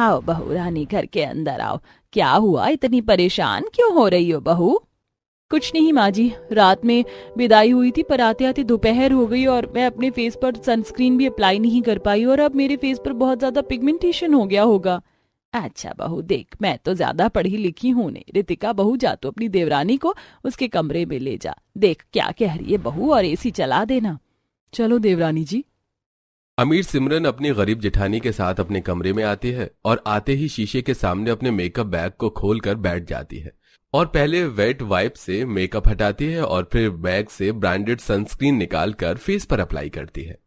आओ बहू रानी, घर के अंदर आओ। क्या हुआ, इतनी परेशान क्यों हो रही हो बहू? कुछ नहीं माँ जी, रात में विदाई हुई थी पर आते आते दोपहर हो गई और मैं अपने फेस पर सनस्क्रीन भी अप्लाई नहीं कर पाई और अब मेरे फेस पर बहुत ज्यादा पिगमेंटेशन हो गया होगा। अच्छा बहू देख, मैं तो ज्यादा पढ़ी लिखी हूँ नहीं। रितिका बहू, जा तो अपनी देवरानी को उसके कमरे में ले जा, देख क्या कह रही है बहू, और एसी चला देना। चलो देवरानी जी। अमीर सिमरन अपनी गरीब जेठानी के साथ अपने कमरे में आती है और आते ही शीशे के सामने अपने मेकअप बैग को खोलकर बैठ जाती है और पहले वेट वाइप से मेकअप हटाती है और फिर बैग से ब्रांडेड सनस्क्रीन निकालकर फेस पर अप्लाई करती है।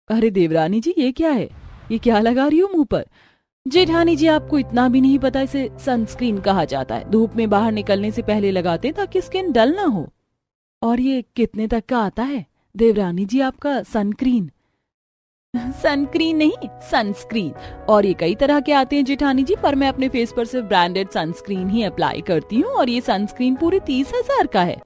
अरे देवरानी जी, ये क्या है? ये क्या लगा रही हो मुंह पर? जेठानी जी, आपको इतना भी नहीं पता इसे सनस्क्रीन कहा जाता है। धूप में बाहर निकलने से पहले लगाते हैं ताकि स्किन डल ना हो। और ये कितने तक का आता है देवरानी जी आपका सनक्रीन? सनक्रीन नहीं, सनस्क्रीन। और ये कई तरह के आते हैं जेठानी जी, पर मैं अपने फेस पर सिर्फ ब्रांडेड सनस्क्रीन ही अप्लाई करती हूँ और ये सनस्क्रीन पूरे 30,000 का है।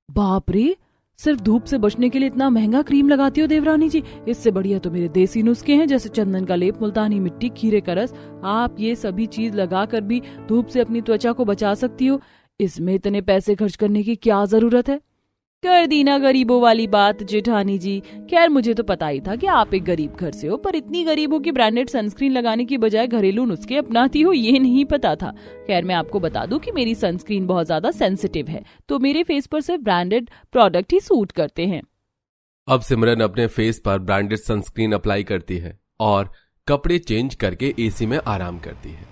बाप रे, सिर्फ धूप से बचने के लिए इतना महंगा क्रीम लगाती हो देवरानी जी? इससे बढ़िया तो मेरे देसी नुस्खे हैं, जैसे चंदन का लेप, मुल्तानी मिट्टी, खीरे का रस। आप ये सभी चीज लगाकर भी धूप से अपनी त्वचा को बचा सकती हो। इसमें इतने पैसे खर्च करने की क्या जरूरत है? कर दी ना गरीबों वाली बात जेठानी जी। खैर, मुझे तो पता ही था कि आप एक गरीब घर से हो, पर इतनी गरीब हो कि ब्रांडेड सनस्क्रीन लगाने की बजाय घरेलू नुस्खे अपनाती हो, ये नहीं पता था। खैर, मैं आपको बता दूं कि मेरी सनस्क्रीन बहुत ज्यादा सेंसिटिव है, तो मेरे फेस पर सिर्फ ब्रांडेड प्रोडक्ट ही सूट करते हैं। अब सिमरन अपने फेस पर ब्रांडेड सनस्क्रीन अप्लाई करती है और कपड़े चेंज करके एसी में आराम करती है।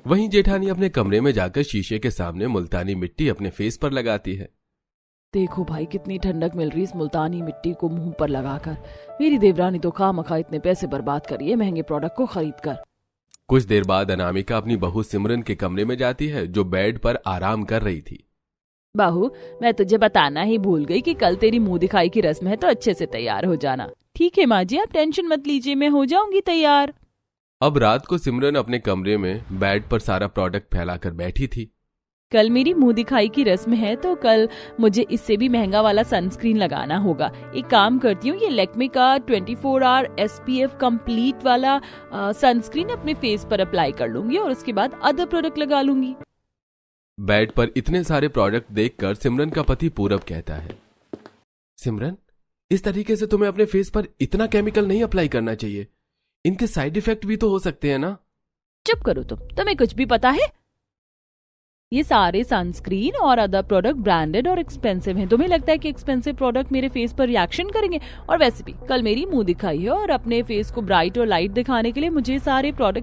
वहीं जेठानी अपने कमरे में जाकर शीशे के सामने मुल्तानी मिट्टी अपने फेस पर लगाती है। देखो भाई, कितनी ठंडक मिल रही इस मुल्तानी मिट्टी को मुंह पर लगाकर। मेरी देवरानी तो खामखा इतने पैसे बर्बाद करिए महंगे प्रोडक्ट को खरीद कर। कुछ देर बाद अनामिका अपनी बहू सिमरन के कमरे में जाती है, जो बेड पर आराम कर रही थी। बहू, मैं तुझे बताना ही भूल गई कि कल तेरी मुंह दिखाई की रस्म है, तो अच्छे से तैयार हो जाना। ठीक है माँ जी, आप टेंशन मत लीजिए, मैं हो जाऊंगी तैयार। अब रात को सिमरन अपने कमरे में बेड पर सारा प्रोडक्ट फैलाकर बैठी थी। कल मेरी मुंह दिखाई की रस्म है, तो कल मुझे इससे भी महंगा वाला सनस्क्रीन लगाना होगा। एक काम करती हूँ, ये लैक्मे का 24 आवर SPF कंप्लीट वाला सनस्क्रीन अपने फेस पर अप्लाई कर लूंगी और उसके बाद अदर प्रोडक्ट लगा लूंगी। बेड पर इतने सारे प्रोडक्ट देखकर सिमरन का पति पूरब कहता है, सिमरन, इस तरीके से तुम्हें अपने फेस पर इतना केमिकल नहीं अप्लाई करना चाहिए। इनके साइड इफेक्ट भी तो हो सकते हैं ना। चुप करो तुम, तुम्हें कुछ भी पता है? ये सारे सनस्क्रीन और अदर प्रोडक्ट ब्रांडेड और एक्सपेंसिव हैं। तुम्हें लगता है कि एक्सपेंसिव प्रोडक्ट मेरे फेस पर रिएक्शन करेंगे? और वैसे भी कल मेरी मुंह दिखाई है और अपने फेस को ब्राइट और लाइट दिखाने के लिए मुझे सारे प्रोडक्ट